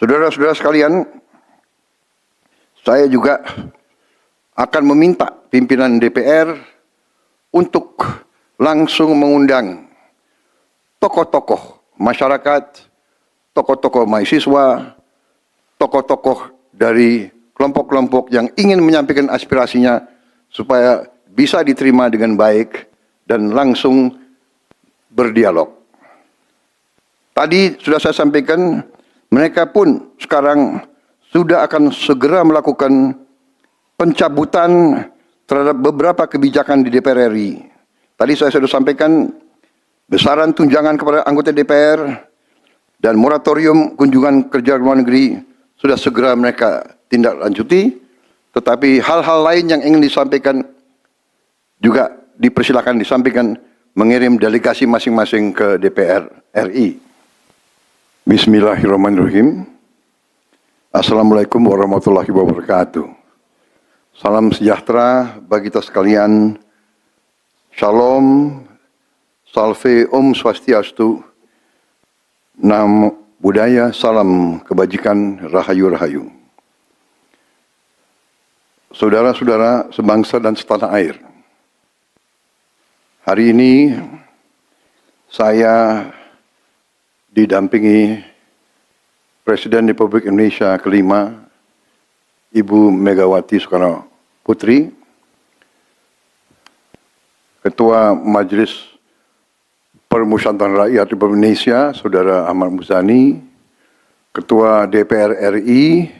Saudara-saudara sekalian, saya juga akan meminta pimpinan DPR untuk langsung mengundang tokoh-tokoh masyarakat, tokoh-tokoh mahasiswa, tokoh-tokoh dari kelompok-kelompok yang ingin menyampaikan aspirasinya supaya bisa diterima dengan baik dan langsung berdialog. Tadi sudah saya sampaikan, mereka pun sekarang sudah akan segera melakukan pencabutan terhadap beberapa kebijakan di DPR RI. Tadi saya sudah sampaikan besaran tunjangan kepada anggota DPR dan moratorium kunjungan kerja luar negeri sudah segera mereka tindak lanjuti. Tetapi hal-hal lain yang ingin disampaikan juga dipersilakan disampaikan, mengirim delegasi masing-masing ke DPR RI. Bismillahirrahmanirrahim. Assalamualaikum warahmatullahi wabarakatuh. Salam sejahtera bagi kita sekalian. Shalom, salve, om swastiastu, namo buddhaya, salam kebajikan, rahayu-rahayu. Saudara-saudara sebangsa dan setanah air, hari ini saya didampingi Presiden Republik Indonesia kelima, Ibu Megawati Soekarno Putri, Ketua Majelis Permusyawaratan Rakyat Republik Indonesia, Saudara Ahmad Muzani, Ketua DPR RI,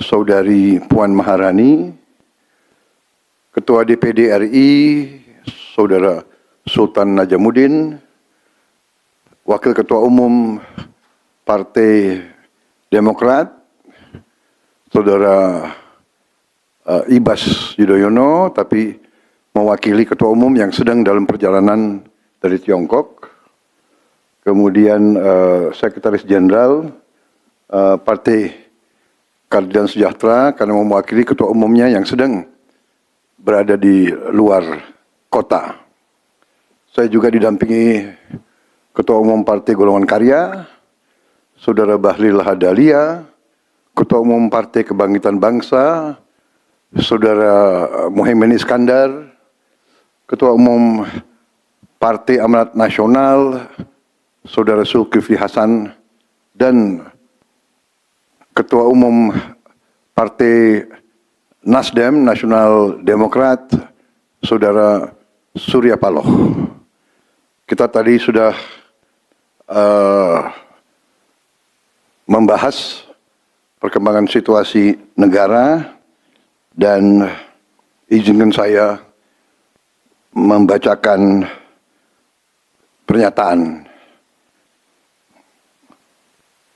Saudari Puan Maharani, Ketua DPD RI, Saudara Sultan Najamuddin, Wakil Ketua Umum Partai Demokrat, Saudara Ibas Yudhoyono, tapi mewakili Ketua Umum yang sedang dalam perjalanan dari Tiongkok. Kemudian Sekretaris Jenderal Partai Keadilan Sejahtera karena mewakili Ketua Umumnya yang sedang berada di luar kota. Saya juga didampingi Ketua Umum Partai Golongan Karya, Saudara Bahlil Lahadalia, Ketua Umum Partai Kebangkitan Bangsa, Saudara Muhaimin Iskandar, Ketua Umum Partai Amanat Nasional, Saudara Zulkifli Hasan, dan Ketua Umum Partai Nasdem, Nasional Demokrat, Saudara Surya Paloh. Kita tadi sudah membahas perkembangan situasi negara dan izinkan saya membacakan pernyataan.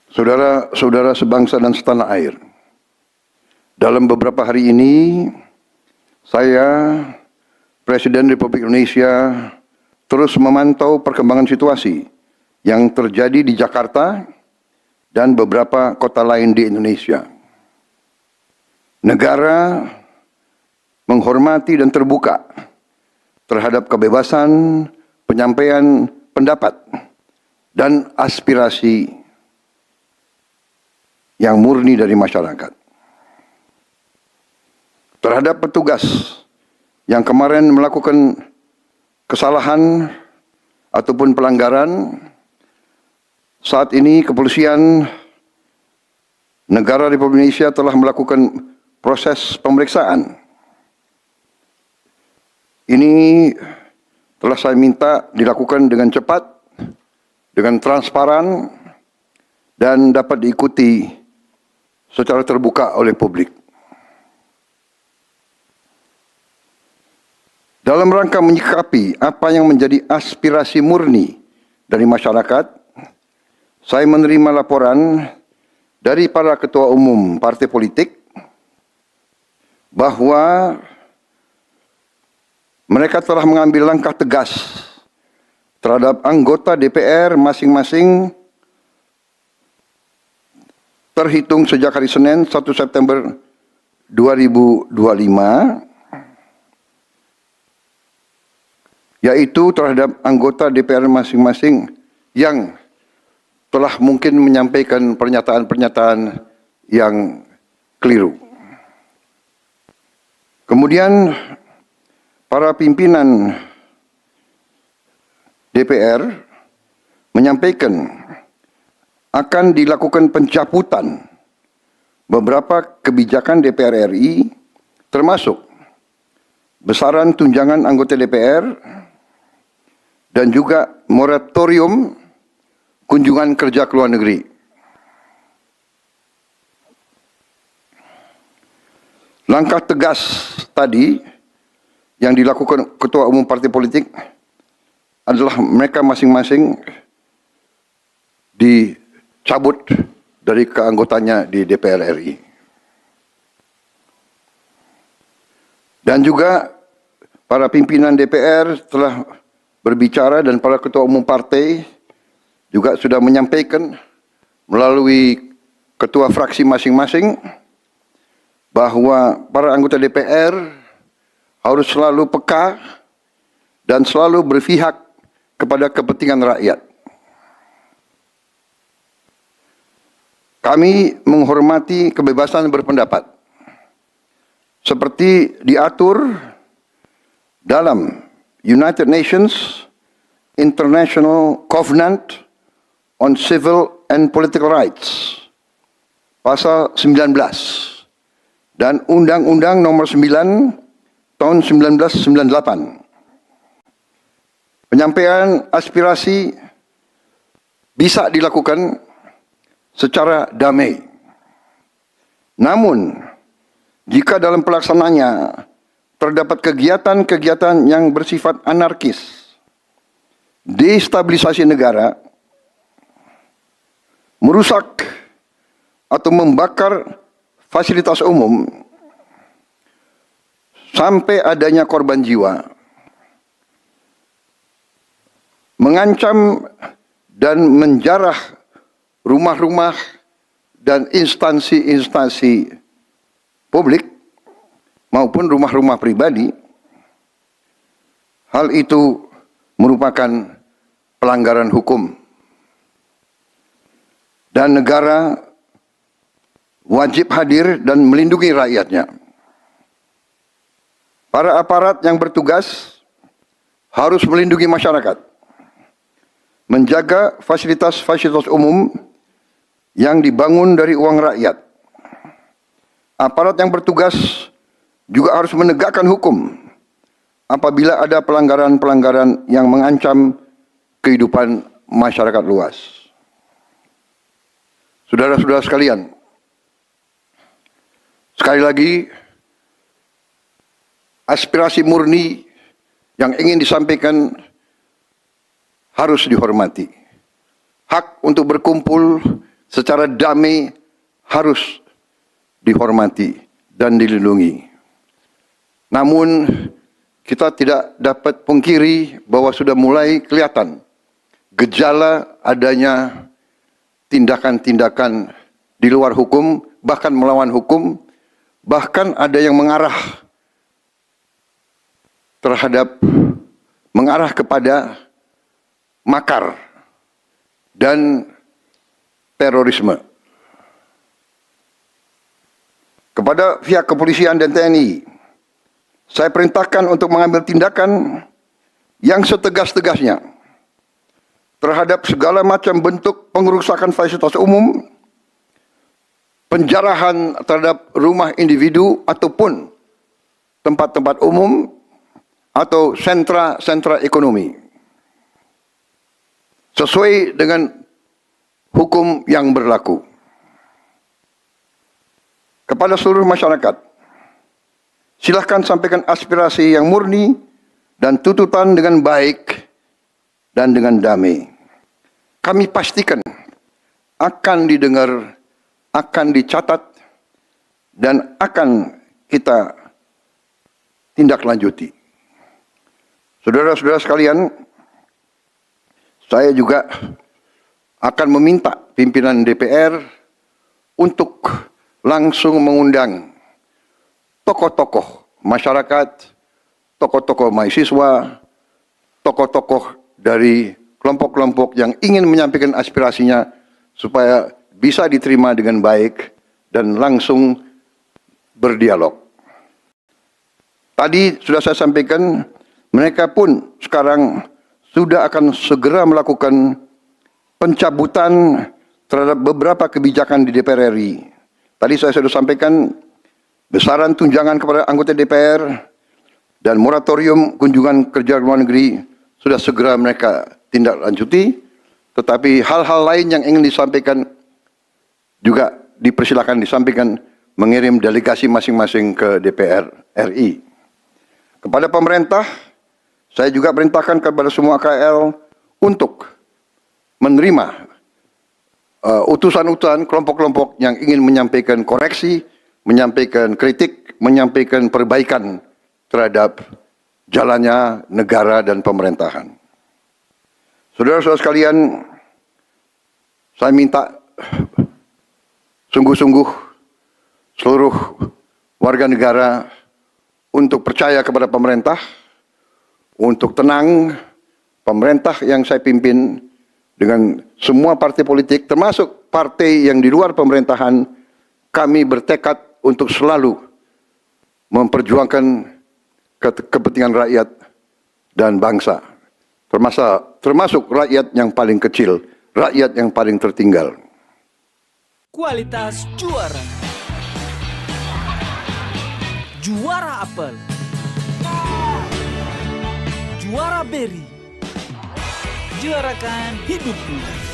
Saudara-saudara sebangsa dan setanah air, dalam beberapa hari ini saya, Presiden Republik Indonesia, terus memantau perkembangan situasi yang terjadi di Jakarta dan beberapa kota lain di Indonesia. Negara menghormati dan terbuka terhadap kebebasan penyampaian pendapat dan aspirasi yang murni dari masyarakat. Terhadap petugas yang kemarin melakukan kesalahan ataupun pelanggaran, saat ini kepolisian negara Republik Indonesia telah melakukan proses pemeriksaan. Ini telah saya minta dilakukan dengan cepat, dengan transparan, dan dapat diikuti secara terbuka oleh publik. Dalam rangka menyikapi apa yang menjadi aspirasi murni dari masyarakat, saya menerima laporan dari para ketua umum partai politik bahwa mereka telah mengambil langkah tegas terhadap anggota DPR masing-masing terhitung sejak hari Senin 1 September 2025, yaitu terhadap anggota DPR masing-masing yang telah mungkin menyampaikan pernyataan-pernyataan yang keliru. Kemudian para pimpinan DPR menyampaikan akan dilakukan pencabutan beberapa kebijakan DPR RI, termasuk besaran tunjangan anggota DPR dan juga moratorium kunjungan kerja ke luar negeri. Langkah tegas tadi yang dilakukan ketua umum partai politik adalah mereka masing-masing dicabut dari keanggotanya di DPR RI. Dan juga para pimpinan DPR telah berbicara dan para ketua umum partai juga sudah menyampaikan melalui ketua fraksi masing-masing bahwa para anggota DPR harus selalu peka dan selalu berpihak kepada kepentingan rakyat. Kami menghormati kebebasan berpendapat seperti diatur dalam United Nations International Covenant on Civil and Political Rights pasal 19 dan Undang-Undang Nomor 9 tahun 1998. Penyampaian aspirasi bisa dilakukan secara damai. Namun, jika dalam pelaksanaannya terdapat kegiatan-kegiatan yang bersifat anarkis, destabilisasi negara, merusak atau membakar fasilitas umum, sampai adanya korban jiwa, mengancam dan menjarah rumah-rumah dan instansi-instansi publik maupun rumah-rumah pribadi, hal itu merupakan pelanggaran hukum. Dan negara wajib hadir dan melindungi rakyatnya. Para aparat yang bertugas harus melindungi masyarakat, menjaga fasilitas-fasilitas umum yang dibangun dari uang rakyat. Aparat yang bertugas juga harus menegakkan hukum apabila ada pelanggaran-pelanggaran yang mengancam kehidupan masyarakat luas. Saudara-saudara sekalian, sekali lagi, aspirasi murni yang ingin disampaikan harus dihormati. Hak untuk berkumpul secara damai harus dihormati dan dilindungi. Namun, kita tidak dapat pungkiri bahwa sudah mulai kelihatan gejala adanya tindakan-tindakan di luar hukum, bahkan melawan hukum, bahkan ada yang mengarah kepada makar dan terorisme. Kepada pihak kepolisian dan TNI, saya perintahkan untuk mengambil tindakan yang setegas-tegasnya terhadap segala macam bentuk pengerusakan fasilitas umum, penjarahan terhadap rumah individu ataupun tempat-tempat umum atau sentra-sentra ekonomi, sesuai dengan hukum yang berlaku. Kepada seluruh masyarakat, silahkan sampaikan aspirasi yang murni dan tuntutan dengan baik dan dengan damai. Kami pastikan akan didengar, akan dicatat, dan akan kita tindak lanjuti. Saudara-saudara sekalian, saya juga akan meminta pimpinan DPR untuk langsung mengundang tokoh-tokoh masyarakat, tokoh-tokoh mahasiswa, tokoh-tokoh dari kelompok-kelompok yang ingin menyampaikan aspirasinya supaya bisa diterima dengan baik dan langsung berdialog. Tadi sudah saya sampaikan, mereka pun sekarang sudah akan segera melakukan pencabutan terhadap beberapa kebijakan di DPR RI. Tadi saya sudah sampaikan besaran tunjangan kepada anggota DPR dan moratorium kunjungan kerja luar negeri sudah segera mereka tindak lanjuti. Tetapi hal-hal lain yang ingin disampaikan juga dipersilakan disampaikan, mengirim delegasi masing-masing ke DPR RI. Kepada pemerintah, saya juga perintahkan kepada semua KL untuk menerima utusan-utusan kelompok-kelompok yang ingin menyampaikan koreksi, menyampaikan kritik, menyampaikan perbaikan terhadap jalannya negara dan pemerintahan. Saudara-saudara sekalian, saya minta sungguh-sungguh seluruh warga negara untuk percaya kepada pemerintah, untuk tenang. Pemerintah yang saya pimpin dengan semua partai politik, termasuk partai yang di luar pemerintahan, kami bertekad untuk selalu memperjuangkan kepentingan rakyat dan bangsa. Termasuk rakyat yang paling kecil, rakyat yang paling tertinggal. Kualitas juara. Juara apel. Juara beri. Juarakan hidupmu.